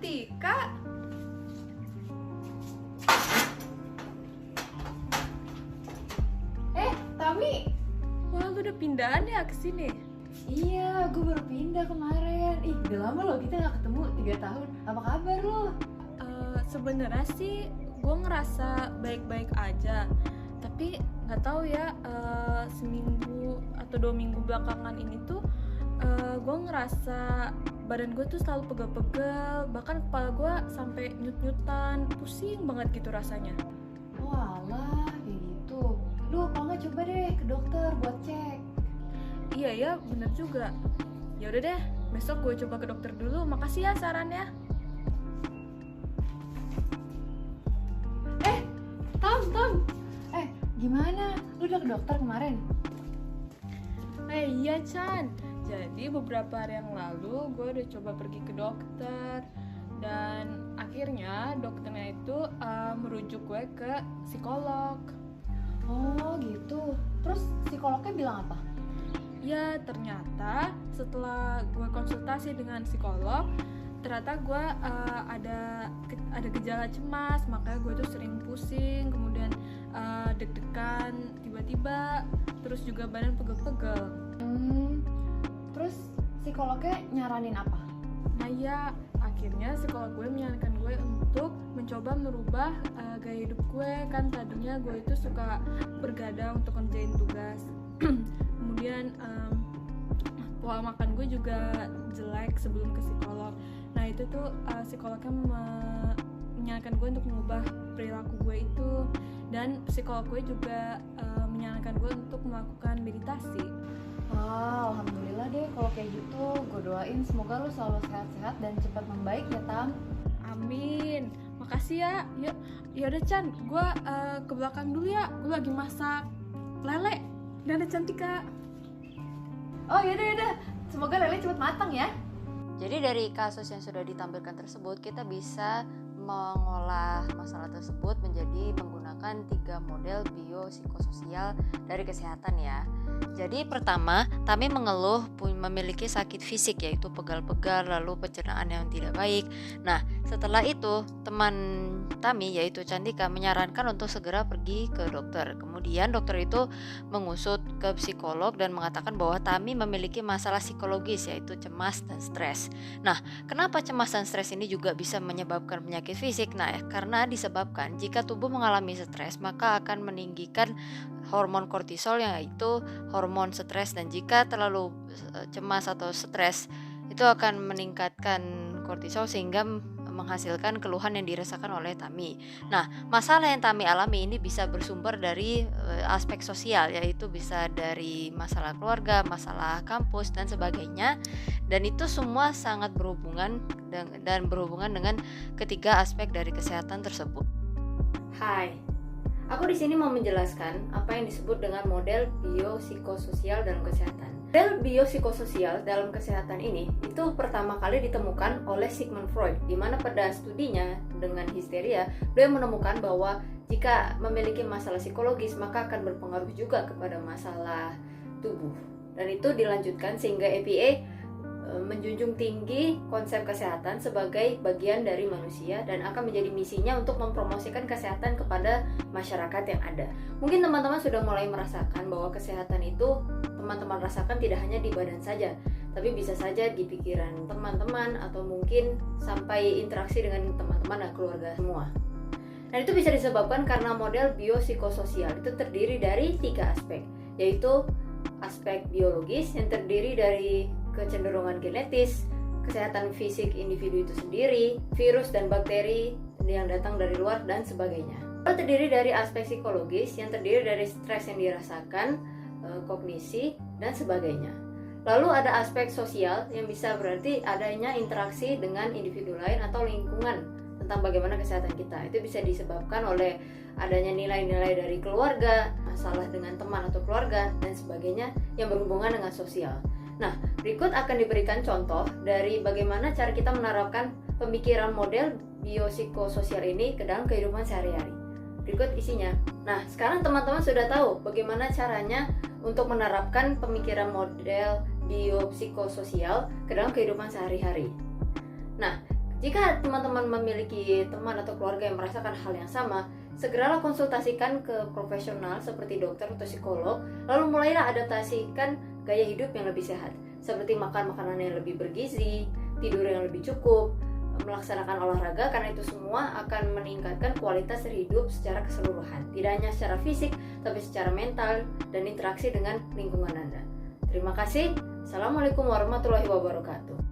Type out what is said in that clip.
Tika. Tami. Wah, lu udah pindahan ya ke sini? Iya, gue baru pindah kemarin. Udah lama loh kita gak ketemu, 3 tahun. Apa kabar lo? Sebenarnya sih gue ngerasa baik-baik aja. Tapi nggak tahu ya, seminggu atau 2 minggu belakangan ini tuh gue ngerasa badan gue tuh selalu pegel-pegel. Bahkan kepala gue sampai nyut-nyutan, pusing banget gitu rasanya. Walah, kayak gitu. Duh, kalau nggak coba deh ke dokter buat cek. Iya ya, bener juga. Ya udah deh, besok gue coba ke dokter dulu. Makasih ya sarannya. Tom. Gimana? Lu udah ke dokter kemarin? Iya Chan, jadi beberapa hari yang lalu gue udah coba pergi ke dokter. Dan akhirnya dokternya itu merujuk gue ke psikolog. Oh gitu. Terus psikolognya bilang apa? Ya ternyata setelah gue konsultasi dengan psikolog, ternyata gue ada gejala cemas. Makanya gue tuh sering pusing, kemudian deg-degan tiba-tiba, terus juga badan pegel-pegel. Terus psikolognya nyaranin apa? Nah ya, akhirnya psikolog gue menyarankan gue untuk mencoba merubah gaya hidup gue. Kan tadinya gue itu suka bergadang untuk ngerjain tugas. Kemudian pola makan gue juga jelek sebelum ke psikolog. Nah itu tuh psikolognya menyarankan gue untuk mengubah perilaku gue itu. Dan psikolog gue juga menyarankan gue untuk melakukan meditasi. Wah, alhamdulillah deh kalau kayak gitu. Gue doain semoga lu selalu sehat-sehat dan cepat membaik ya, Tam. Amin. Makasih ya. Yaudah Chan, gue ke belakang dulu ya. Gue lagi masak lele. Dan ada Cantika. Oh yaudah. Semoga lele cepat matang ya. Jadi dari kasus yang sudah ditampilkan tersebut, kita bisa mengolah masalah tersebut menjadi menggunakan 3 model biopsikososial dari kesehatan ya. Jadi pertama, Tami mengeluh memiliki sakit fisik yaitu pegal-pegal lalu pencernaan yang tidak baik. Nah, setelah itu teman Tami yaitu Cantika menyarankan untuk segera pergi ke dokter. Kemudian dokter itu mengusut ke psikolog dan mengatakan bahwa Tami memiliki masalah psikologis yaitu cemas dan stres. Nah, kenapa cemas dan stres ini juga bisa menyebabkan penyakit fisik? Nah, karena disebabkan jika tubuh mengalami stres maka akan meninggikan hormon kortisol yaitu hormon stres, dan jika terlalu cemas atau stres itu akan meningkatkan kortisol sehingga menghasilkan keluhan yang dirasakan oleh Tami. Nah, masalah yang Tami alami ini bisa bersumber dari aspek sosial, yaitu bisa dari masalah keluarga, masalah kampus dan sebagainya. Dan itu semua sangat berhubungan dan berhubungan dengan ketiga aspek dari kesehatan tersebut. Hai, aku di sini mau menjelaskan apa yang disebut dengan model biopsikososial dalam kesehatan. Model biopsikososial dalam kesehatan ini itu pertama kali ditemukan oleh Sigmund Freud, di mana pada studinya dengan histeria, beliau menemukan bahwa jika memiliki masalah psikologis maka akan berpengaruh juga kepada masalah tubuh. Dan itu dilanjutkan sehingga EPA menjunjung tinggi konsep kesehatan sebagai bagian dari manusia dan akan menjadi misinya untuk mempromosikan kesehatan kepada masyarakat yang ada. Mungkin teman-teman sudah mulai merasakan bahwa kesehatan itu teman-teman rasakan tidak hanya di badan saja, tapi bisa saja di pikiran teman-teman atau mungkin sampai interaksi dengan teman-teman dan keluarga semua. Dan itu bisa disebabkan karena model biopsikososial itu terdiri dari 3 aspek, yaitu aspek biologis yang terdiri dari kecenderungan genetis, kesehatan fisik individu itu sendiri, virus dan bakteri yang datang dari luar dan sebagainya. Lalu terdiri dari aspek psikologis yang terdiri dari stres yang dirasakan, kognisi dan sebagainya. Lalu ada aspek sosial yang bisa berarti adanya interaksi dengan individu lain atau lingkungan tentang bagaimana kesehatan kita. Itu bisa disebabkan oleh adanya nilai-nilai dari keluarga, masalah dengan teman atau keluarga dan sebagainya yang berhubungan dengan sosial. Nah, berikut akan diberikan contoh dari bagaimana cara kita menerapkan pemikiran model biopsikososial ini ke dalam kehidupan sehari-hari. Berikut isinya. Nah, sekarang teman-teman sudah tahu bagaimana caranya untuk menerapkan pemikiran model biopsikososial ke dalam kehidupan sehari-hari. Nah, Jika teman-teman memiliki teman atau keluarga yang merasakan hal yang sama, segeralah konsultasikan ke profesional seperti dokter atau psikolog, lalu mulailah adaptasikan gaya hidup yang lebih sehat, seperti makan makanan yang lebih bergizi, tidur yang lebih cukup, melaksanakan olahraga, karena itu semua akan meningkatkan kualitas hidup secara keseluruhan, tidak hanya secara fisik, tapi secara mental dan interaksi dengan lingkungan Anda. Terima kasih. Assalamualaikum warahmatullahi wabarakatuh.